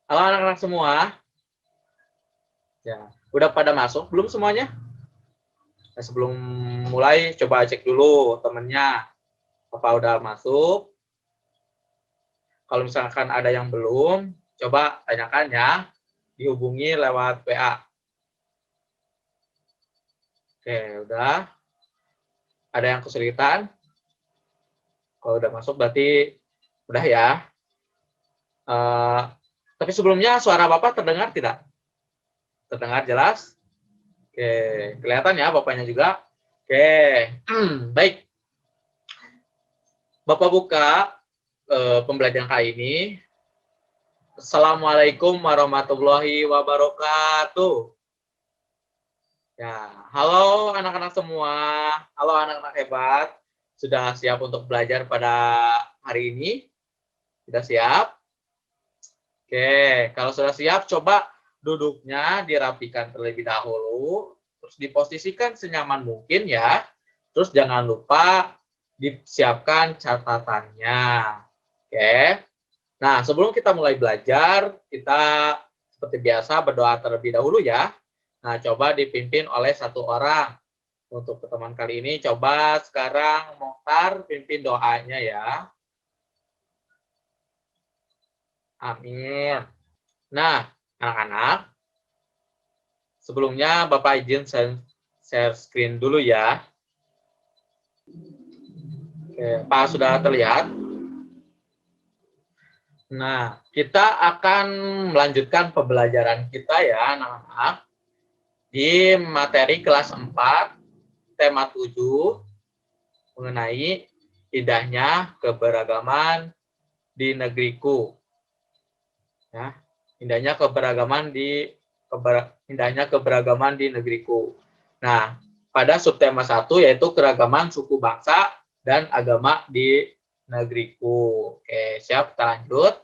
Halo anak-anak semua. Ya, udah pada masuk belum semuanya? Nah, sebelum mulai coba cek dulu temennya apa udah masuk. Kalau misalkan ada yang belum, coba tanyakan ya, dihubungi lewat WA. Oke, udah. Ada yang kesulitan? Kalau udah masuk berarti udah ya. Eh, tapi sebelumnya suara Bapak terdengar tidak? Terdengar jelas? Oke, kelihatan ya Bapaknya juga? Oke, baik. Bapak buka pembelajaran kali ini. Assalamualaikum warahmatullahi wabarakatuh. Ya, halo anak-anak semua. Halo anak-anak hebat. Sudah siap untuk belajar pada hari ini? Sudah siap? Oke, kalau sudah siap, coba duduknya dirapikan terlebih dahulu. Terus diposisikan senyaman mungkin ya. Terus jangan lupa disiapkan catatannya. Oke. Nah, sebelum kita mulai belajar, kita seperti biasa berdoa terlebih dahulu ya. Nah, coba dipimpin oleh satu orang. Untuk pertemuan kali ini, coba sekarang Mokhtar pimpin doanya ya. Amin. Nah, anak-anak, sebelumnya Bapak izin share screen dulu ya. Oke, Pak sudah terlihat? Nah, kita akan melanjutkan pembelajaran kita ya, anak-anak. Di materi kelas 4, tema 7, mengenai indahnya keberagaman di negeriku. Ya, indahnya keberagaman di negeriku. Nah, pada subtema 1 yaitu keragaman suku bangsa dan agama di negeriku. Oke, siap, kita lanjut.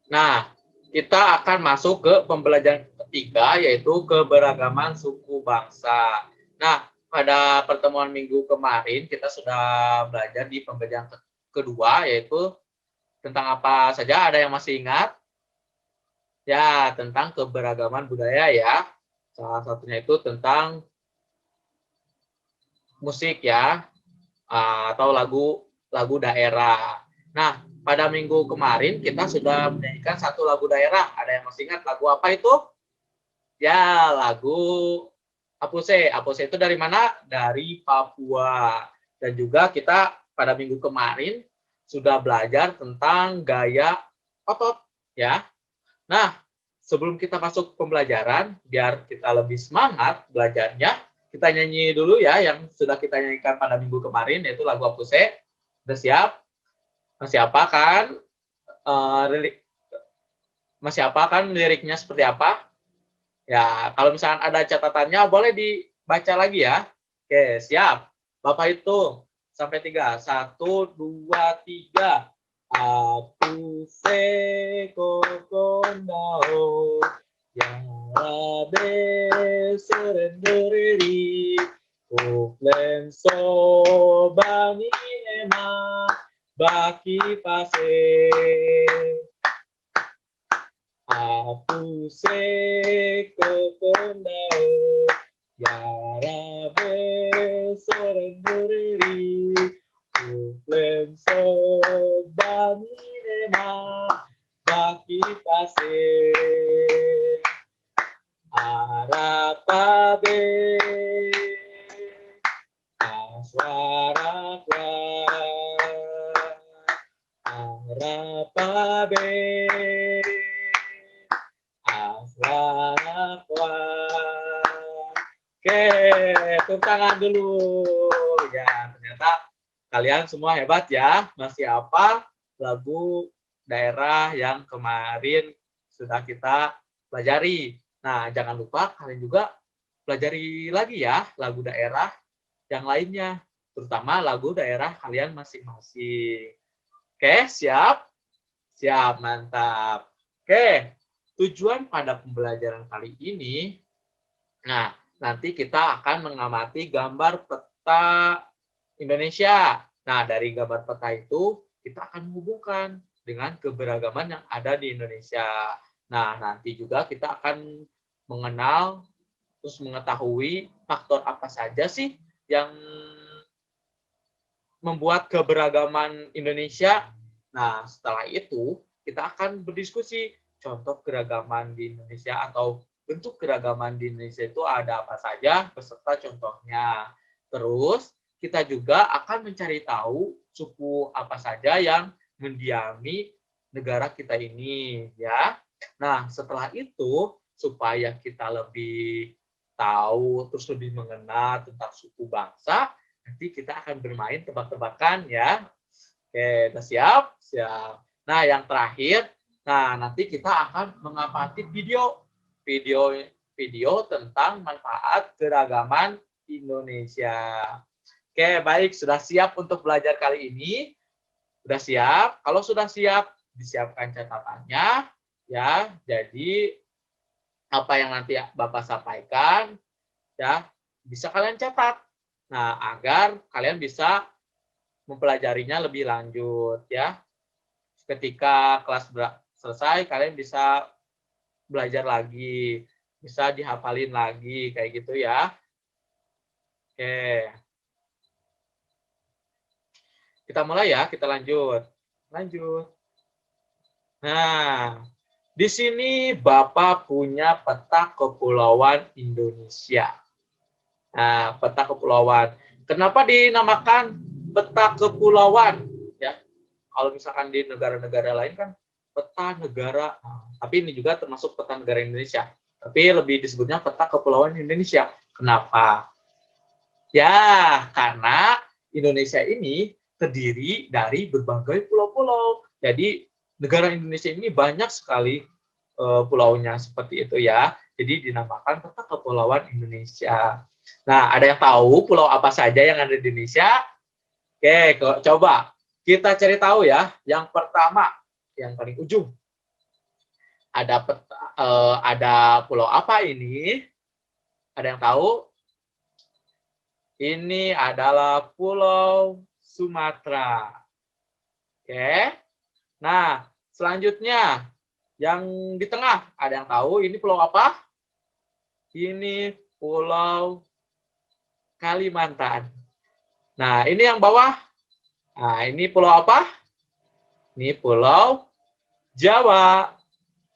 Nah, kita akan masuk ke pembelajaran ketiga, yaitu keberagaman suku bangsa. Nah, pada pertemuan minggu kemarin, kita sudah belajar di pembelajaran kedua, yaitu tentang apa saja, ada yang masih ingat? Ya, tentang keberagaman budaya ya. Salah satunya itu tentang musik ya, atau lagu daerah. Nah, pada minggu kemarin kita sudah menyanyikan satu lagu daerah. Ada yang masih ingat lagu apa itu? Ya, lagu Apuse. Apuse itu dari mana? Dari Papua. Dan juga kita pada minggu kemarin sudah belajar tentang gaya otot ya. Nah, sebelum kita masuk pembelajaran, biar kita lebih semangat belajarnya, kita nyanyi dulu ya yang sudah kita nyanyikan pada minggu kemarin, yaitu lagu Apuse. Udah siap? Masih apa kan? Masih apa kan liriknya seperti apa? Ya, kalau misalkan ada catatannya, boleh dibaca lagi ya. Oke, siap. Bapak hitung sampai 3. 1, 2, 3. Aku sekokondao yarabe serenderi kuplen sobani ema baki pase. Aku sekokondao yarabe serenderi kuplen sobani ema baki pase arapabe aswarakwa arapabe aswarakwa. Oke, tepuk tangan dulu. Ya, ternyata kalian semua hebat ya. Masih apa lagu daerah yang kemarin sudah kita pelajari. Nah, jangan lupa kalian juga pelajari lagi ya lagu daerah yang lainnya, terutama lagu daerah kalian masing-masing. Oke, siap? Siap, mantap. Oke, tujuan pada pembelajaran kali ini, nah, nanti kita akan mengamati gambar peta Indonesia. Nah, dari gambar peta itu kita akan menghubungkan dengan keberagaman yang ada di Indonesia. Nah, nanti juga kita akan mengenal, terus mengetahui faktor apa saja sih yang membuat keberagaman Indonesia. Nah, setelah itu kita akan berdiskusi contoh keragaman di Indonesia atau bentuk keragaman di Indonesia itu ada apa saja beserta contohnya. Terus kita juga akan mencari tahu suku apa saja yang mendiami negara kita ini, ya. Nah, setelah itu supaya kita lebih tahu terus lebih mengenal tentang suku bangsa, nanti kita akan bermain tebak-tebakan ya. Oke, udah siap? Siap. Nah, yang terakhir, nah nanti kita akan mengamati video tentang manfaat keragaman Indonesia. Oke, baik, sudah siap untuk belajar kali ini? Sudah siap? Kalau sudah siap, disiapkan catatannya ya. Jadi apa yang nanti Bapak sampaikan ya bisa kalian catat. Nah, agar kalian bisa mempelajarinya lebih lanjut ya. Ketika kelas selesai, kalian bisa belajar lagi, bisa dihafalin lagi kayak gitu ya. Oke. Kita mulai ya, kita lanjut. Lanjut. Nah, di sini Bapak punya peta kepulauan Indonesia. Nah, peta kepulauan. Kenapa dinamakan peta kepulauan? Ya, kalau misalkan di negara-negara lain kan peta negara, tapi ini juga termasuk peta negara Indonesia. Tapi lebih disebutnya peta kepulauan Indonesia. Kenapa? Ya, karena Indonesia ini terdiri dari berbagai pulau-pulau. Jadi negara Indonesia ini banyak sekali pulaunya seperti itu ya. Jadi dinamakan peta kepulauan Indonesia. Nah, ada yang tahu pulau apa saja yang ada di Indonesia? Oke, coba kita cari tahu ya. Yang pertama, yang paling ujung. Ada pulau apa ini? Ada yang tahu? Ini adalah Pulau Sumatera. Oke. Nah, selanjutnya yang di tengah, ada yang tahu ini pulau apa? Ini Pulau Kalimantan. Nah, ini yang bawah. Nah, ini pulau apa? Ini Pulau Jawa.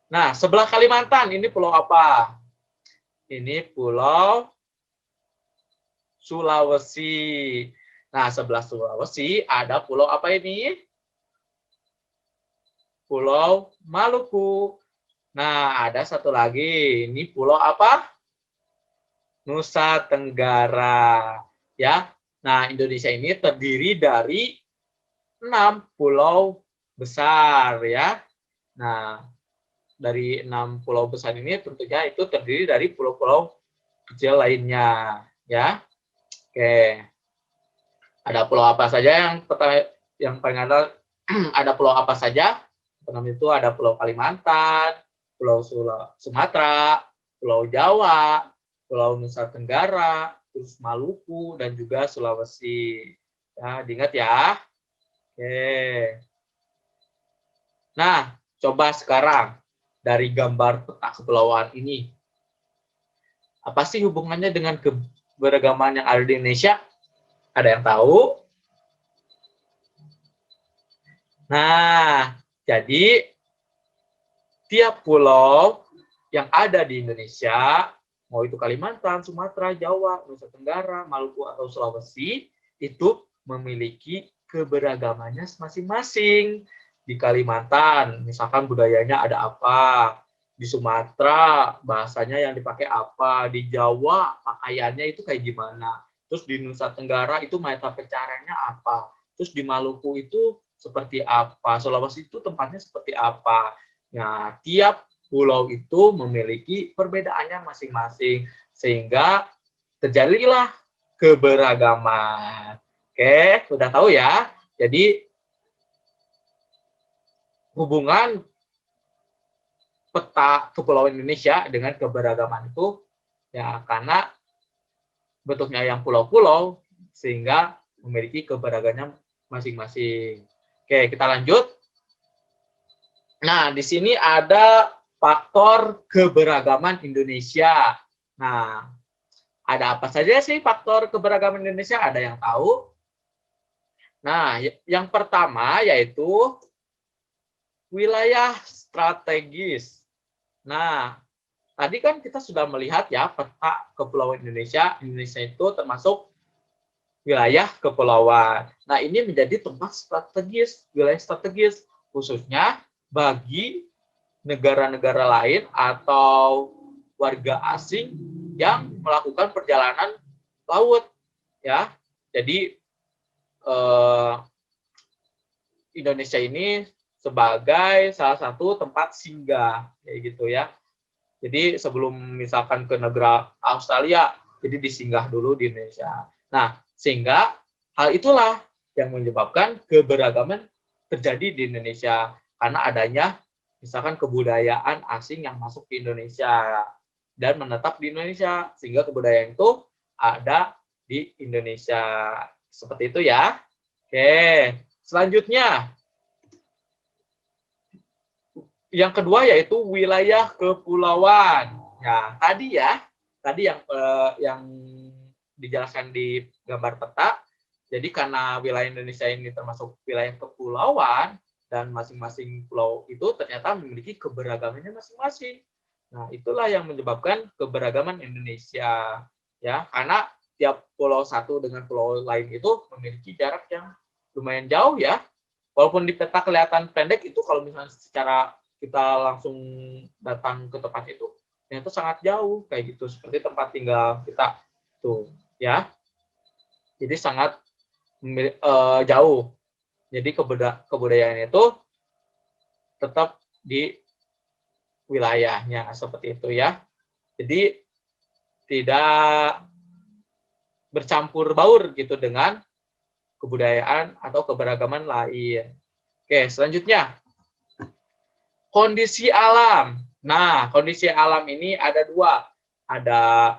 Nah, sebelah Kalimantan, ini pulau apa? Ini Pulau Sulawesi. Nah, sebelah Sulawesi ada pulau apa ini? Pulau Maluku. Nah, ada satu lagi. Ini pulau apa? Nusa Tenggara. Ya. Nah, Indonesia ini terdiri dari 6 pulau besar ya. Nah, dari 6 pulau besar ini tentunya itu terdiri dari pulau-pulau kecil lainnya ya. Oke. Ada pulau apa saja yang pertama yang paling ada pulau apa saja? Pertama itu ada Pulau Kalimantan, Pulau Sumatera, Pulau Jawa, Pulau Nusa Tenggara, terus Maluku dan juga Sulawesi. Ya, diingat ya. Oke. Nah, coba sekarang dari gambar peta kepulauan ini. Apa sih hubungannya dengan keberagaman yang ada di Indonesia? Ada yang tahu? Nah, jadi tiap pulau yang ada di Indonesia, mau itu Kalimantan, Sumatera, Jawa, Nusa Tenggara, Maluku, atau Sulawesi, itu memiliki keberagamannya masing-masing. Di Kalimantan, misalkan budayanya ada apa, di Sumatera bahasanya yang dipakai apa, di Jawa pakaiannya itu kayak gimana, terus di Nusa Tenggara itu mata pencahariannya apa, terus di Maluku itu seperti apa, Sulawesi itu tempatnya seperti apa. Nah, tiap pulau itu memiliki perbedaannya masing-masing sehingga terjadilah keberagaman. Oke, sudah tahu ya. Jadi hubungan peta kepulauan Indonesia dengan keberagaman itu ya karena bentuknya yang pulau-pulau sehingga memiliki keberagamannya masing-masing. Oke, kita lanjut. Nah, di sini ada faktor keberagaman Indonesia. Nah, ada apa saja sih faktor keberagaman Indonesia? Ada yang tahu? Nah, yang pertama yaitu wilayah strategis. Nah, tadi kan kita sudah melihat ya peta kepulauan Indonesia. Indonesia itu termasuk wilayah kepulauan. Nah, ini menjadi tempat strategis, wilayah strategis, khususnya bagi negara-negara lain atau warga asing yang melakukan perjalanan laut, ya. Jadi Indonesia ini sebagai salah satu tempat singgah, kayak gitu ya. Jadi sebelum misalkan ke negara Australia, jadi disinggah dulu di Indonesia. Nah, sehingga hal itulah yang menyebabkan keberagaman terjadi di Indonesia karena adanya misalkan kebudayaan asing yang masuk ke Indonesia dan menetap di Indonesia sehingga kebudayaan itu ada di Indonesia. Seperti itu ya. Oke, selanjutnya yang kedua yaitu wilayah kepulauan. Ya, tadi yang dijelaskan di gambar peta. Jadi karena wilayah Indonesia ini termasuk wilayah kepulauan dan masing-masing pulau itu ternyata memiliki keberagamannya masing-masing. Nah, itulah yang menyebabkan keberagaman Indonesia. Ya, karena tiap pulau satu dengan pulau lain itu memiliki jarak yang lumayan jauh ya. Walaupun di peta kelihatan pendek itu kalau misalnya secara kita langsung datang ke tempat itu ternyata sangat jauh kayak gitu seperti tempat tinggal kita tuh ya. Jadi sangat jauh. Jadi kebudayaan itu tetap di wilayahnya seperti itu ya. Jadi tidak bercampur baur gitu dengan kebudayaan atau keberagaman lain. Oke, selanjutnya kondisi alam. Nah, kondisi alam ini ada dua. Ada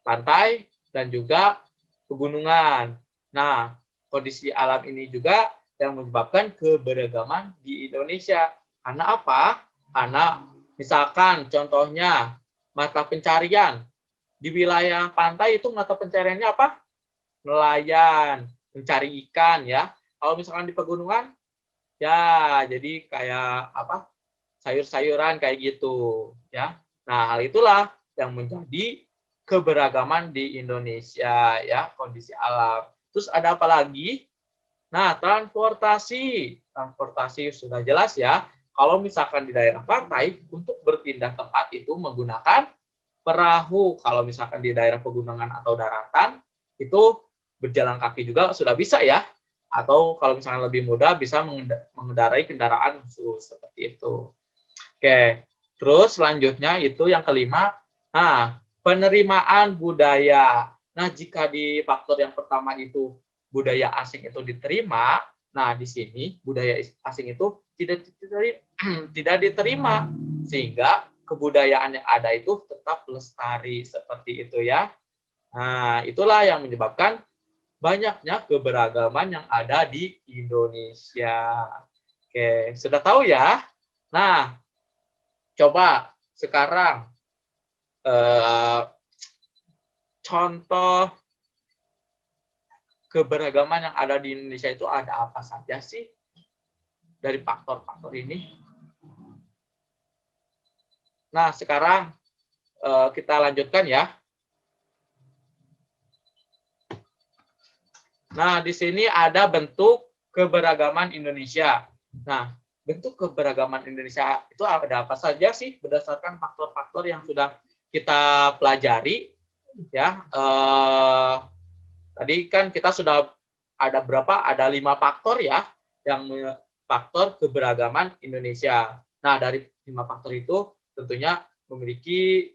pantai dan juga pegunungan. Nah, kondisi alam ini juga yang menyebabkan keberagaman di Indonesia. Karena apa? Karena misalkan contohnya mata pencarian. Di wilayah pantai itu mata pencariannya apa? Nelayan, mencari ikan ya. Kalau misalkan di pegunungan, ya jadi kayak apa? Sayur-sayuran kayak gitu ya. Nah, hal itulah yang menjadi keberagaman di Indonesia ya, kondisi alam. Terus ada apa lagi? Nah, transportasi. Transportasi sudah jelas ya. Kalau misalkan di daerah pantai untuk berpindah tempat itu menggunakan perahu. Kalau misalkan di daerah pegunungan atau daratan itu berjalan kaki juga sudah bisa ya. Atau kalau misalkan lebih mudah bisa mengendarai kendaraan khusus seperti itu. Oke, terus selanjutnya itu yang kelima, nah penerimaan budaya. Nah jika di faktor yang pertama itu budaya asing itu diterima, nah di sini budaya asing itu tidak diterima sehingga kebudayaan yang ada itu tetap lestari seperti itu ya. Nah itulah yang menyebabkan banyaknya keberagaman yang ada di Indonesia. Oke, sudah tahu ya? Nah, coba sekarang contoh keberagaman yang ada di Indonesia itu ada apa saja sih dari faktor-faktor ini? Nah, sekarang kita lanjutkan ya. Nah, di sini ada bentuk keberagaman Indonesia. Nah, bentuk keberagaman Indonesia itu ada apa saja sih berdasarkan faktor-faktor yang sudah kita pelajari ya. Tadi kan kita sudah ada berapa? Ada 5 faktor ya yang faktor keberagaman Indonesia. Nah, dari 5 faktor itu tentunya memiliki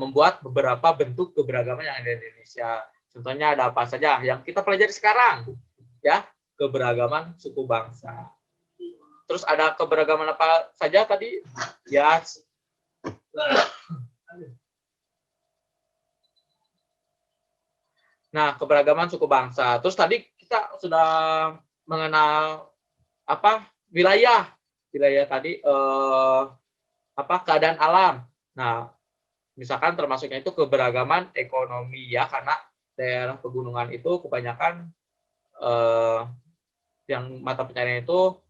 membuat beberapa bentuk keberagaman yang ada di Indonesia. Contohnya ada apa saja yang kita pelajari sekarang? Ya, keberagaman suku bangsa. Terus ada keberagaman apa saja tadi? Ya, nah, keberagaman suku bangsa. Terus tadi kita sudah mengenal apa wilayah tadi keadaan alam. Nah, misalkan termasuknya itu keberagaman ekonomi ya, karena daerah pegunungan itu kebanyakan yang mata pencaharian itu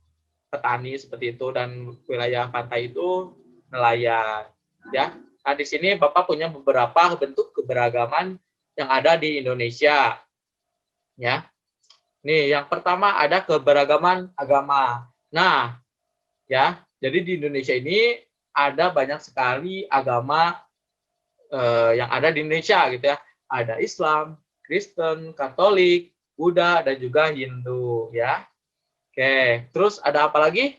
petani seperti itu, dan wilayah pantai itu nelayan ya. Nah, di sini Bapak punya beberapa bentuk keberagaman yang ada di Indonesia ya. Nih, yang pertama ada keberagaman agama. Nah, ya, jadi di Indonesia ini ada banyak sekali agama yang ada di Indonesia gitu ya. Ada Islam, Kristen, Katolik, Buddha, dan juga Hindu ya. Oke, terus ada apa lagi?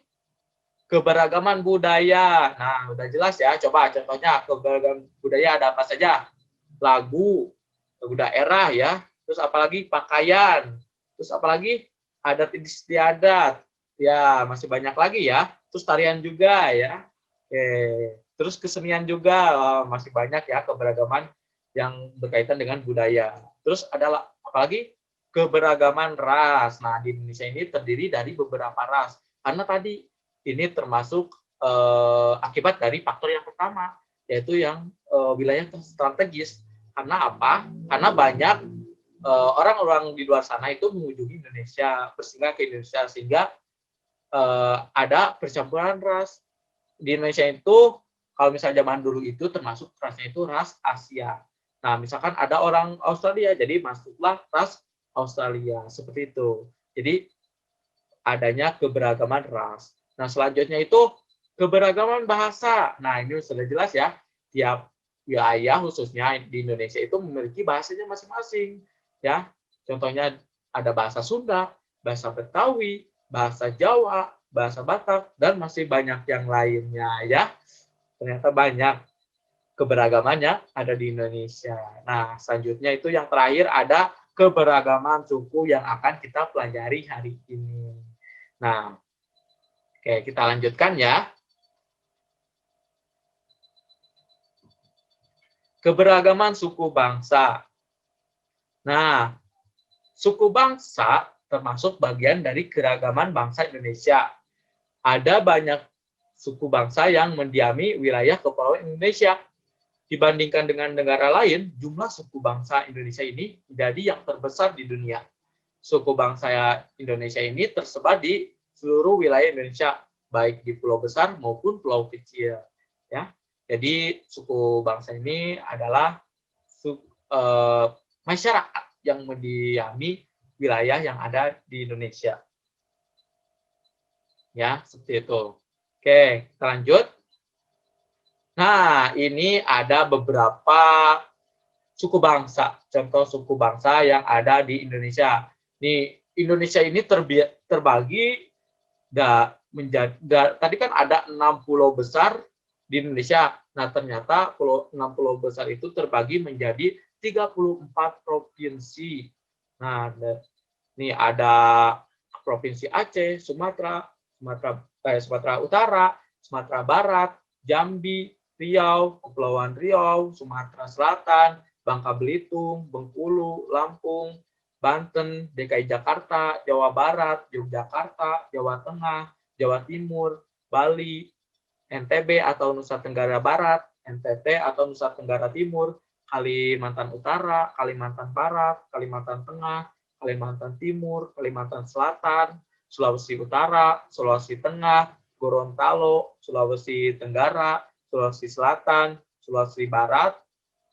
Keberagaman budaya. Nah, udah jelas ya. Coba contohnya keberagaman budaya ada apa saja? Lagu daerah ya. Terus apalagi pakaian. Terus apalagi adat istiadat. Ya, masih banyak lagi ya. Terus tarian juga ya. Oke. Terus kesenian juga. Masih banyak ya keberagaman yang berkaitan dengan budaya. Terus ada apalagi keberagaman ras. Nah, di Indonesia ini terdiri dari beberapa ras. Karena tadi ini termasuk akibat dari faktor yang pertama, yaitu yang wilayah strategis. Karena apa? Karena banyak orang-orang di luar sana itu mengunjungi Indonesia, bersinggah ke Indonesia, sehingga ada percampuran ras. Di Indonesia itu, kalau misalnya zaman dulu itu termasuk rasnya itu ras Asia. Nah, misalkan ada orang Australia, jadi masuklah ras Australia, seperti itu. Jadi, adanya keberagaman ras. Nah, selanjutnya itu keberagaman bahasa. Nah, ini sudah jelas ya. Tiap wilayah khususnya di Indonesia itu memiliki bahasanya masing-masing. Ya, contohnya ada bahasa Sunda, bahasa Betawi, bahasa Jawa, bahasa Batak, dan masih banyak yang lainnya ya. Ternyata banyak keberagamannya ada di Indonesia. Nah, selanjutnya itu yang terakhir ada keberagaman suku yang akan kita pelajari hari ini. Nah, oke, kita lanjutkan ya. Keberagaman suku bangsa. Nah, suku bangsa termasuk bagian dari keragaman bangsa Indonesia. Ada banyak suku bangsa yang mendiami wilayah kepulauan Indonesia. Dibandingkan dengan negara lain, jumlah suku bangsa Indonesia ini menjadi yang terbesar di dunia. Suku bangsa Indonesia ini tersebar di seluruh wilayah Indonesia, baik di pulau besar maupun pulau kecil. Ya, jadi suku bangsa ini adalah masyarakat yang mendiami wilayah yang ada di Indonesia. Ya, seperti itu. Oke, kita lanjut. Nah, ini ada beberapa suku bangsa, contoh suku bangsa yang ada di Indonesia. Nih, Indonesia ini terbagi tadi kan ada 6 pulau besar di Indonesia. Nah, ternyata 6 pulau besar itu terbagi menjadi 34 provinsi. Nah, ini ada Provinsi Aceh, Sumatera Utara, Sumatera Barat, Jambi, Riau, Kepulauan Riau, Sumatera Selatan, Bangka Belitung, Bengkulu, Lampung, Banten, DKI Jakarta, Jawa Barat, Yogyakarta, Jawa Tengah, Jawa Timur, Bali, NTB atau Nusa Tenggara Barat, NTT atau Nusa Tenggara Timur, Kalimantan Utara, Kalimantan Barat, Kalimantan Tengah, Kalimantan Timur, Kalimantan Selatan, Sulawesi Utara, Sulawesi Tengah, Gorontalo, Sulawesi Tenggara, Sulawesi Selatan, Sulawesi Barat,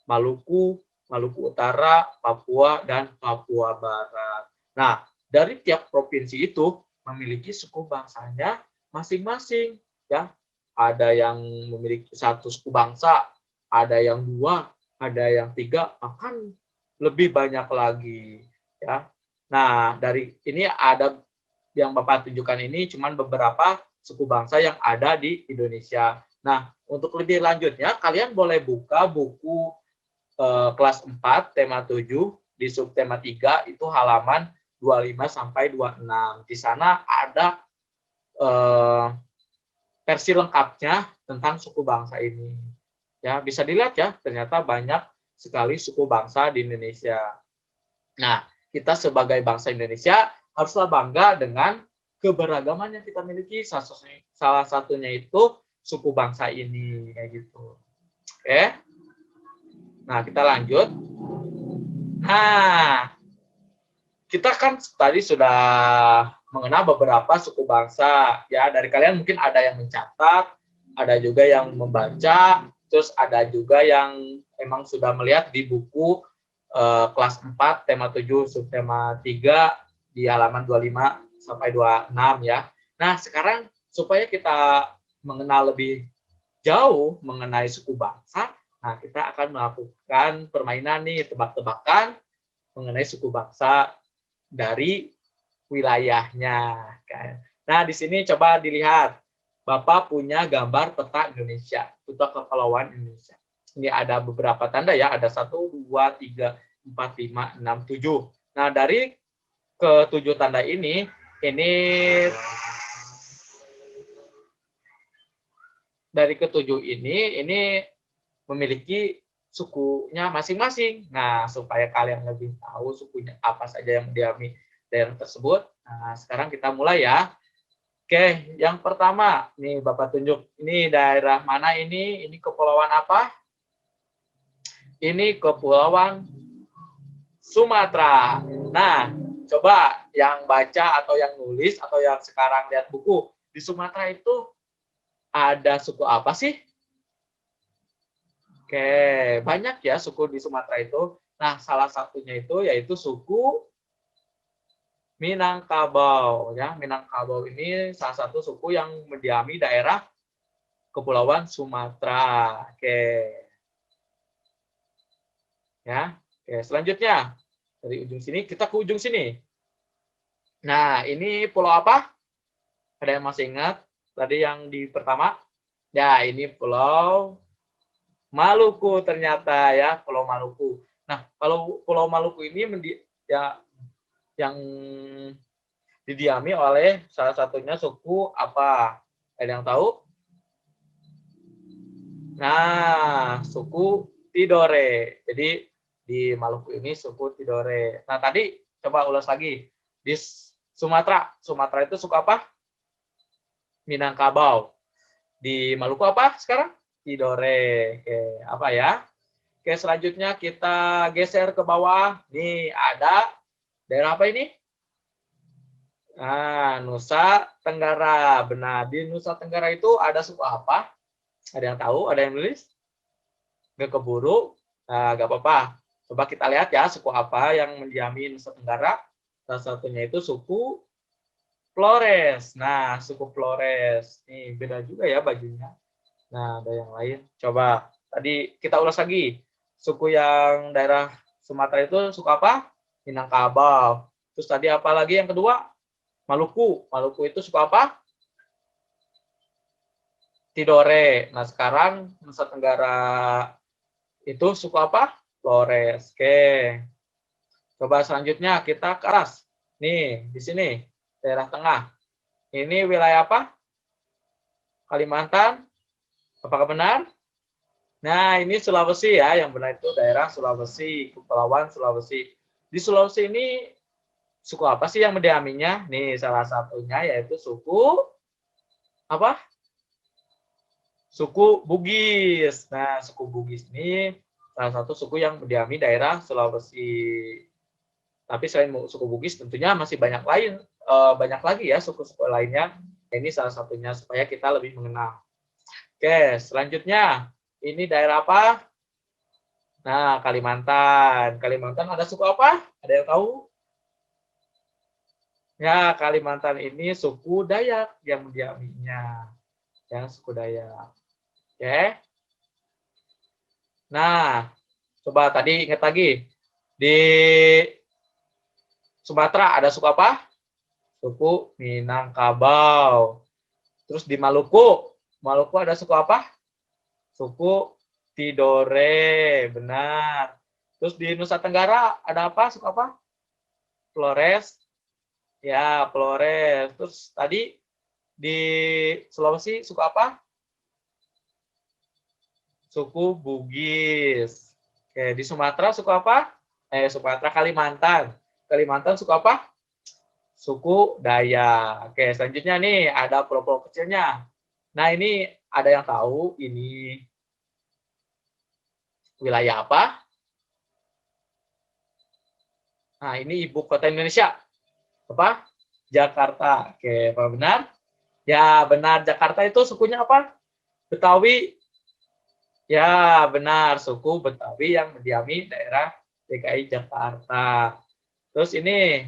Maluku, Maluku Utara, Papua, dan Papua Barat. Nah, dari tiap provinsi itu memiliki suku bangsanya masing-masing. Ya, ada yang memiliki satu suku bangsa, ada yang 2, ada yang 3, bahkan lebih banyak lagi. Ya, nah dari ini ada yang Bapak tunjukkan ini cuman beberapa suku bangsa yang ada di Indonesia. Nah, untuk lebih lanjutnya, kalian boleh buka buku kelas 4, tema 7, di subtema 3, itu halaman 25 sampai 26. Di sana ada versi lengkapnya tentang suku bangsa ini. Ya, bisa dilihat ya, ternyata banyak sekali suku bangsa di Indonesia. Nah, kita sebagai bangsa Indonesia haruslah bangga dengan keberagaman yang kita miliki. Salah satunya itu suku bangsa ini, kayak gitu. Oke. Nah, kita lanjut. Nah, kita kan tadi sudah mengenal beberapa suku bangsa. Ya, dari kalian mungkin ada yang mencatat, ada juga yang membaca, terus ada juga yang emang sudah melihat di buku kelas 4, tema 7, subtema 3, di halaman 25 sampai 26 ya. Nah, sekarang supaya kita mengenal lebih jauh mengenai suku bangsa, nah kita akan melakukan permainan nih, tebak-tebakan mengenai suku bangsa dari wilayahnya. Nah, di sini coba dilihat. Bapak punya gambar peta Indonesia, peta kepulauan Indonesia. Ini ada beberapa tanda ya, ada 1, 2, 3, 4, 5, 6, 7. Nah, dari ke-7 tanda ini dari ke-7 ini memiliki sukunya masing-masing. Nah, supaya kalian lebih tahu sukunya apa saja yang mendiami daerah tersebut. Nah, sekarang kita mulai ya. Oke, yang pertama, nih Bapak tunjuk. Ini daerah mana ini? Ini kepulauan apa? Ini kepulauan Sumatera. Nah, coba yang baca atau yang nulis atau yang sekarang lihat buku, di Sumatera itu ada suku apa sih? Oke, banyak ya suku di Sumatera itu. Nah, salah satunya itu yaitu suku Minangkabau ya. Minangkabau ini salah satu suku yang mendiami daerah Kepulauan Sumatera. Oke. Ya. Oke, selanjutnya dari ujung sini kita ke ujung sini. Nah, ini pulau apa? Ada yang masih ingat tadi yang di pertama? Ya, ini Pulau Maluku ternyata ya, Pulau Maluku. Nah, kalau Pulau Maluku ini ya yang didiami oleh salah satunya suku apa? Ada yang tahu? Nah, suku Tidore. Jadi di Maluku ini suku Tidore. Nah, tadi coba ulas lagi. Di Sumatera, Sumatera itu suku apa? Minangkabau. Di Maluku apa sekarang? Tidore. Oke, apa ya? Oke, selanjutnya kita geser ke bawah. Nih, ada daerah apa ini? Nah, Nusa Tenggara. Benar, di Nusa Tenggara itu ada suku apa? Ada yang tahu? Ada yang nulis? Nggak keburu? Nah, nggak apa-apa. Coba kita lihat ya, suku apa yang mendiami Nusa Tenggara. Salah satunya itu suku Flores. Nah, suku Flores. Nih, beda juga ya bajunya. Nah, ada yang lain. Coba, tadi kita ulas lagi. Suku yang daerah Sumatera itu suku apa? Minangkabau. Terus tadi apa lagi yang kedua? Maluku. Maluku itu suku apa? Tidore. Nah, sekarang Nusa Tenggara itu suku apa? Flores. Oke. Coba selanjutnya kita ke atas. Nih, di sini. Daerah tengah. Ini wilayah apa? Kalimantan. Apakah benar? Nah, ini Sulawesi ya. Yang benar itu daerah Sulawesi. Kepulauan Sulawesi. Di Sulawesi ini suku apa sih yang mendiaminya? Nih, salah satunya yaitu suku apa? Suku Bugis. Nah, suku Bugis ini salah satu suku yang mendiami daerah Sulawesi. Tapi selain suku Bugis tentunya masih banyak lagi ya suku-suku lainnya. Ini salah satunya supaya kita lebih mengenal. Oke, selanjutnya ini daerah apa? Nah, Kalimantan. Kalimantan ada suku apa? Ada yang tahu? Ya, Kalimantan ini suku Dayak yang mendiaminya. Yang suku Dayak. Oke. Nah, coba tadi ingat lagi. Di Sumatera ada suku apa? Suku Minangkabau. Terus di Maluku, Maluku ada suku apa? Suku Tidore, benar. Terus di Nusa Tenggara ada apa? Suku apa? Flores. Ya, Flores. Terus tadi di Sulawesi suku apa? Suku Bugis. Oke, di Sumatera suku apa? Sumatera Kalimantan. Kalimantan suku apa? Suku Dayak. Oke, selanjutnya nih ada pulau-pulau kecilnya. Nah, ini ada yang tahu ini wilayah apa? Nah, ini ibu kota Indonesia. Apa? Jakarta. Oke, apa benar? Ya, benar. Jakarta itu sukunya apa? Betawi. Ya, benar. Suku Betawi yang mendiami daerah DKI Jakarta. Terus ini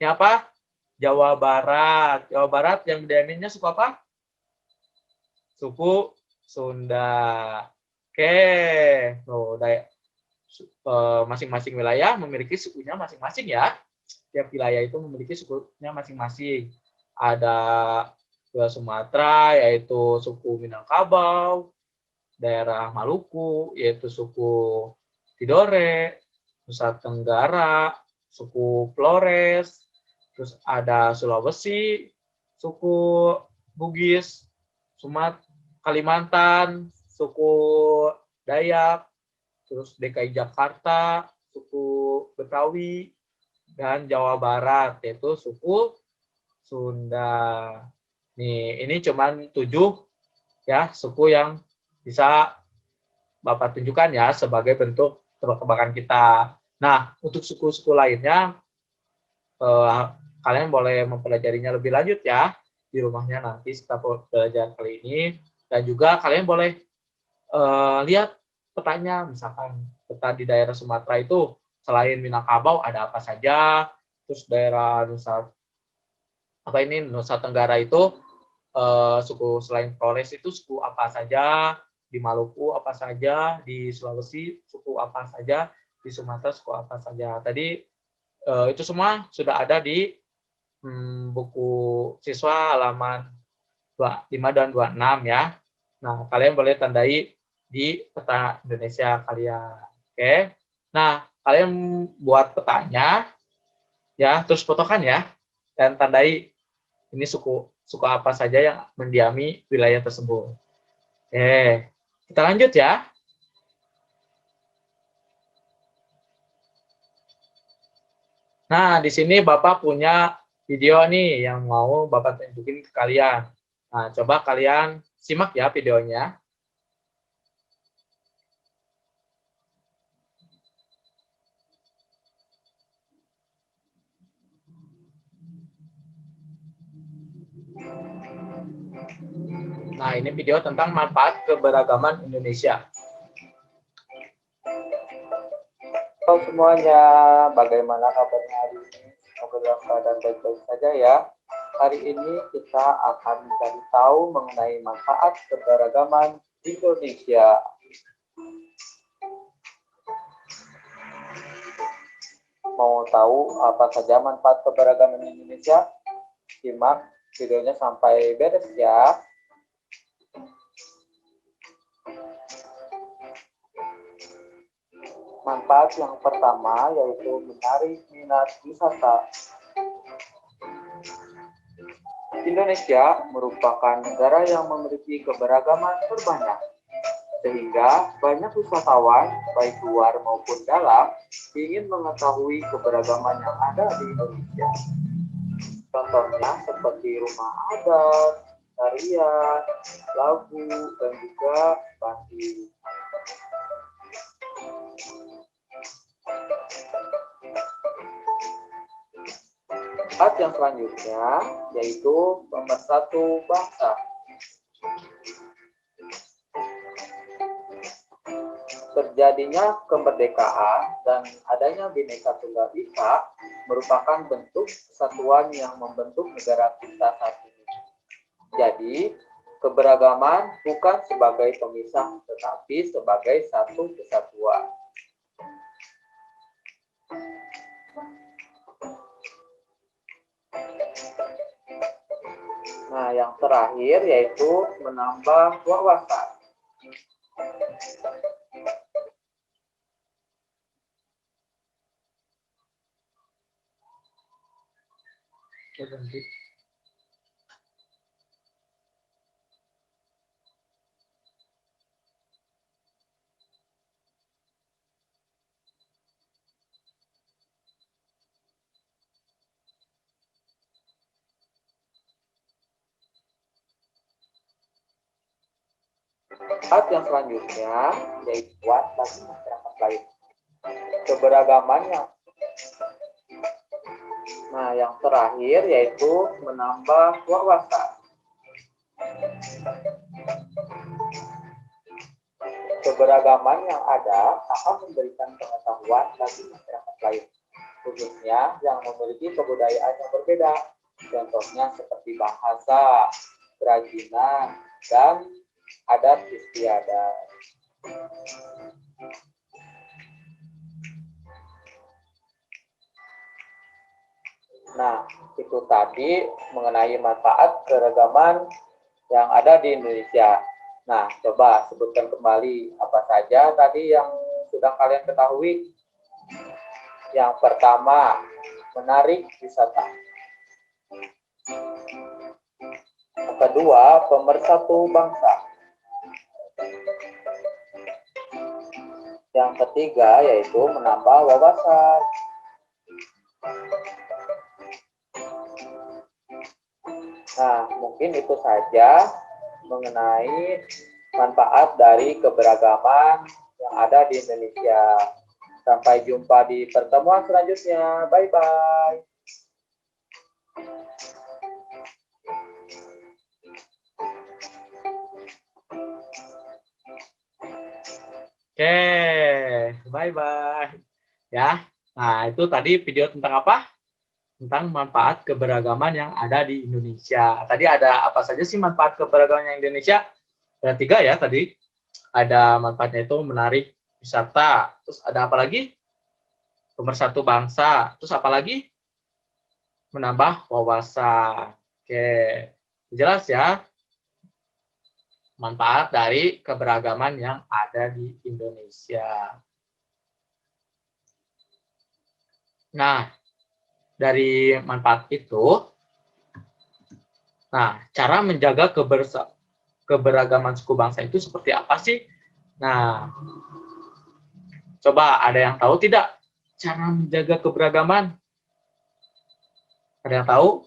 apa? Jawa Barat. Jawa Barat yang mendiaminya suku apa? Suku Sunda. Oke. Tuh, masing-masing wilayah memiliki sukunya masing-masing ya. Tiap wilayah itu memiliki sukunya masing-masing. Ada Sumatera, yaitu suku Minangkabau, daerah Maluku, yaitu suku Tidore, Nusa Tenggara, suku Flores, terus ada Sulawesi, suku Bugis, Kalimantan, suku Dayak, terus DKI Jakarta, suku Betawi, dan Jawa Barat, yaitu suku Sunda. Nih, ini cuman 7 ya suku yang bisa Bapak tunjukkan ya sebagai bentuk tebak-tebakan kita. Nah, untuk suku-suku lainnya kalian boleh mempelajarinya lebih lanjut ya di rumahnya nanti setelah belajar kali ini, dan juga kalian boleh lihat petanya, misalkan peta di daerah Sumatera itu selain Minangkabau ada apa saja, terus daerah Nusa Tenggara itu suku selain Flores itu suku apa saja, di Maluku apa saja, di Sulawesi suku apa saja, di Sumatera suku apa saja. Tadi itu semua sudah ada di buku siswa halaman 25 dan 26 ya. Nah, kalian boleh tandai di peta Indonesia kalian. Oke. Nah, kalian buat petanya ya, terus fotokan ya, dan tandai ini suku apa saja yang mendiami wilayah tersebut. Oke, kita lanjut ya. Nah, di sini Bapak punya video nih yang mau Bapak tunjukin ke kalian. Nah, coba kalian simak ya videonya. Nah, ini video tentang manfaat keberagaman Indonesia. Halo semuanya, bagaimana kabarnya hari ini? Semoga dalam keadaan baik-baik saja ya. Hari ini kita akan mencari tahu mengenai manfaat keberagaman Indonesia. Mau tahu apa saja manfaat keberagaman Indonesia? Simak videonya sampai beres ya. Manfaat yang pertama yaitu menarik minat wisata. Indonesia merupakan negara yang memiliki keberagaman terbanyak, sehingga banyak wisatawan, baik luar maupun dalam, ingin mengetahui keberagaman yang ada di Indonesia. Contohnya seperti rumah adat, tarian, lagu, dan juga bandi. Manfaat yang selanjutnya yaitu pemersatu bangsa. Terjadinya kemerdekaan dan adanya Bhinneka Tunggal Ika merupakan bentuk kesatuan yang membentuk negara kita saat ini. Jadi, keberagaman bukan sebagai pemisah, tetapi sebagai satu kesatuan. Nah, yang terakhir yaitu menambah wawasan. Manfaat yang selanjutnya yaitu bagi masyarakat lain. Keberagaman yang terakhir yaitu menambah wawasan. Keberagaman yang ada akan memberikan pengetahuan bagi masyarakat lain, khususnya yang memiliki kebudayaan yang berbeda. Contohnya seperti bahasa, kerajinan, dan adat istiadat. Nah, itu tadi mengenai manfaat keragaman yang ada di Indonesia. Nah, coba sebutkan kembali apa saja tadi yang sudah kalian ketahui. Yang pertama, menarik wisata. Yang kedua, pemersatu bangsa. Yang ketiga, yaitu menambah wawasan. Nah, mungkin itu saja mengenai manfaat dari keberagaman yang ada di Indonesia. Sampai jumpa di pertemuan selanjutnya. Bye-bye. Oke, bye-bye. Ya, nah itu tadi video tentang apa? Tentang manfaat keberagaman yang ada di Indonesia. Tadi ada apa saja sih manfaat keberagaman yang Indonesia? Ada 3 ya tadi. Ada manfaatnya itu menarik wisata. Terus ada apa lagi? Pemersatu bangsa. Terus apa lagi? Menambah wawasan. Oke, jelas ya manfaat dari keberagaman yang ada di Indonesia. Nah, dari manfaat itu, nah, cara menjaga keberagaman suku bangsa itu seperti apa sih? Nah, coba ada yang tahu tidak cara menjaga keberagaman? Ada yang tahu?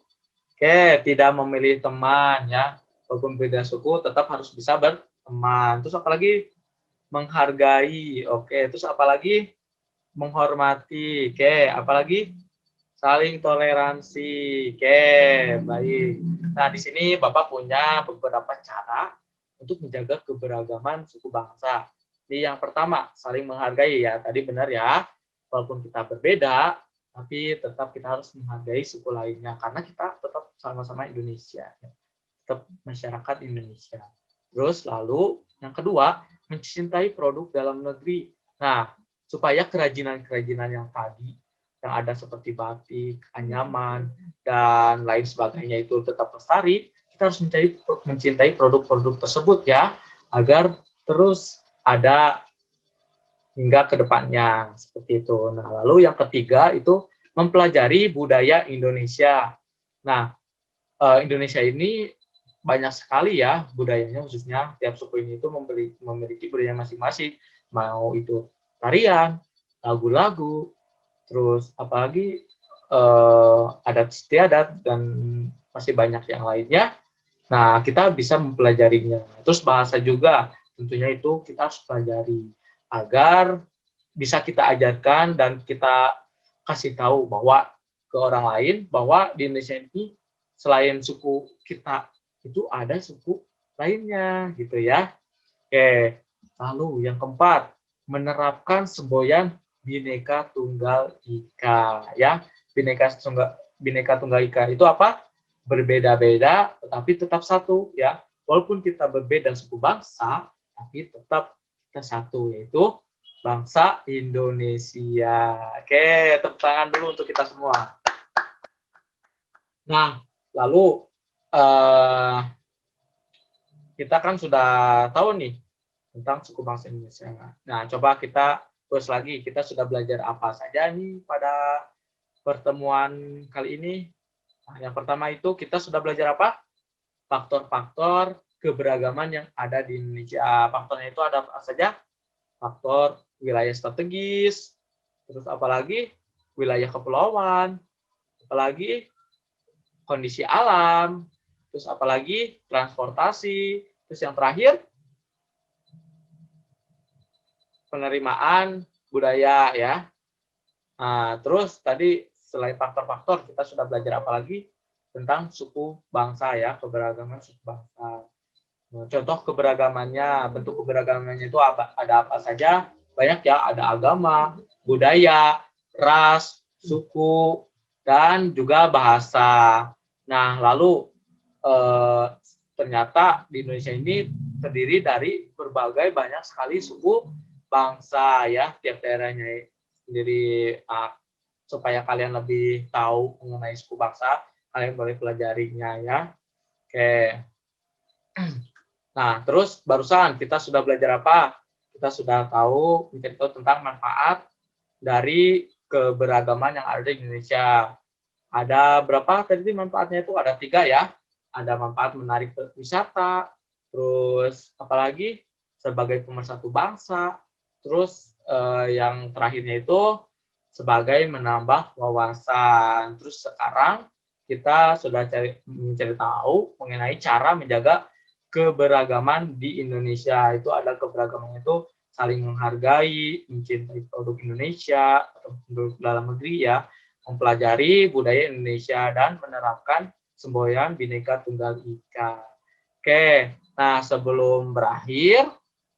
Oke, tidak memilih teman ya. Walaupun beda suku tetap harus bisa berteman. Terus apalagi menghargai. Oke, terus apalagi menghormati. Oke, apalagi saling toleransi. Oke, baik. Nah, di sini Bapak punya beberapa cara untuk menjaga keberagaman suku bangsa. Ini yang pertama, saling menghargai ya. Tadi benar ya, walaupun kita berbeda, tapi tetap kita harus menghargai suku lainnya karena kita tetap sama-sama Indonesia. Tetap masyarakat Indonesia. Terus lalu yang kedua, mencintai produk dalam negeri. Nah, supaya kerajinan-kerajinan yang tadi yang ada seperti batik, anyaman, dan lain sebagainya itu tetap lestari, kita harus mencintai produk-produk tersebut ya, agar terus ada hingga ke depannya seperti itu. Nah, lalu yang ketiga itu mempelajari budaya Indonesia. Nah, Indonesia ini banyak sekali ya budayanya, khususnya tiap suku ini itu memiliki budaya masing-masing, mau itu tarian, lagu-lagu, terus apalagi adat istiadat dan masih banyak yang lainnya. Nah, kita bisa mempelajarinya. Terus bahasa juga tentunya itu kita harus pelajari agar bisa kita ajarkan dan kita kasih tahu bahwa ke orang lain bahwa di Indonesia ini selain suku kita itu ada suku lainnya gitu ya. Oke, lalu yang keempat, menerapkan semboyan Bhinneka Tunggal Ika ya. Bhinneka Tunggal Ika itu apa? Berbeda-beda tetapi tetap satu ya. Walaupun kita berbeda suku bangsa, tapi tetap kita satu, yaitu bangsa Indonesia. Oke, tepuk tangan dulu untuk kita semua. Nah, lalu kita kan sudah tahu nih tentang suku bangsa Indonesia. Nah, coba kita terus lagi, kita sudah belajar apa saja nih pada pertemuan kali ini. Nah, yang pertama itu kita sudah belajar apa? Faktor-faktor keberagaman yang ada di Indonesia. Faktornya itu ada apa saja? Faktor wilayah strategis, terus apalagi wilayah kepulauan, apalagi kondisi alam, terus apalagi transportasi, terus yang terakhir penerimaan budaya ya. Nah, terus tadi selain faktor-faktor kita sudah belajar apa lagi tentang suku bangsa ya, keberagaman suku bangsa. Nah, contoh keberagamannya, bentuk keberagamannya itu ada apa saja? Banyak ya, ada agama, budaya, ras, suku, dan juga bahasa. Nah, lalu ternyata di Indonesia ini terdiri dari berbagai banyak sekali suku bangsa ya, tiap daerahnya sendiri. Supaya kalian lebih tahu mengenai suku bangsa, kalian boleh pelajarinya ya. Oke. Nah, terus barusan kita sudah belajar apa? Kita sudah mencari tahu tentang manfaat dari keberagaman yang ada di Indonesia. Ada berapa tadi manfaatnya itu? Ada 3 ya. Ada manfaat menarik wisata, terus apalagi sebagai pemersatu bangsa, terus yang terakhirnya itu sebagai menambah wawasan. Terus sekarang kita sudah mencari tahu mengenai cara menjaga keberagaman di Indonesia. Itu ada keberagaman itu saling menghargai, mencintai produk Indonesia atau produk dalam negeri ya, mempelajari budaya Indonesia dan menerapkan semboyan Bhinneka Tunggal Ika. Oke, nah sebelum berakhir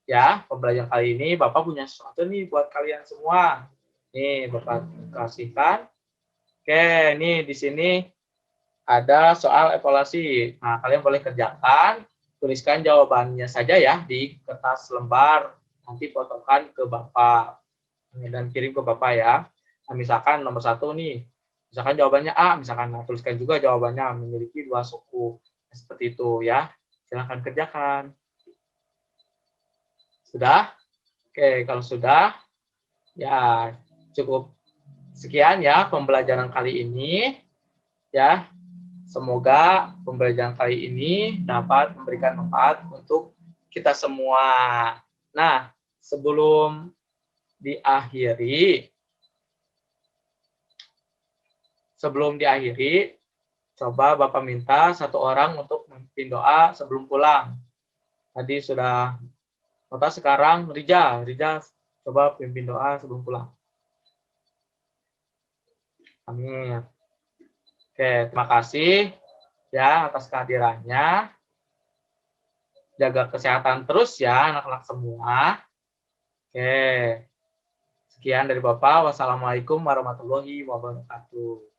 ya pembelajaran kali ini, Bapak punya sesuatu nih buat kalian semua. Nih Bapak kasihkan. Oke, ini di sini ada soal evaluasi. Nah, kalian boleh kerjakan, tuliskan jawabannya saja ya di kertas lembar, nanti fotokan ke Bapak dan kirim ke Bapak ya. Nah, misalkan nomor 1 nih, misalkan jawabannya A, misalkan tuliskan juga jawabannya memiliki 2 suku. Seperti itu ya. Silahkan kerjakan. Sudah? Oke, kalau sudah, ya cukup sekian ya pembelajaran kali ini. Ya, semoga pembelajaran kali ini dapat memberikan manfaat untuk kita semua. Nah, sebelum diakhiri, coba Bapak minta 1 orang untuk memimpin doa sebelum pulang. Tadi sudah Bapak, sekarang Rija coba pimpin doa sebelum pulang. Amin. Oke, terima kasih ya atas kehadirannya. Jaga kesehatan terus ya anak-anak semua. Oke. Sekian dari Bapak. Wassalamualaikum warahmatullahi wabarakatuh.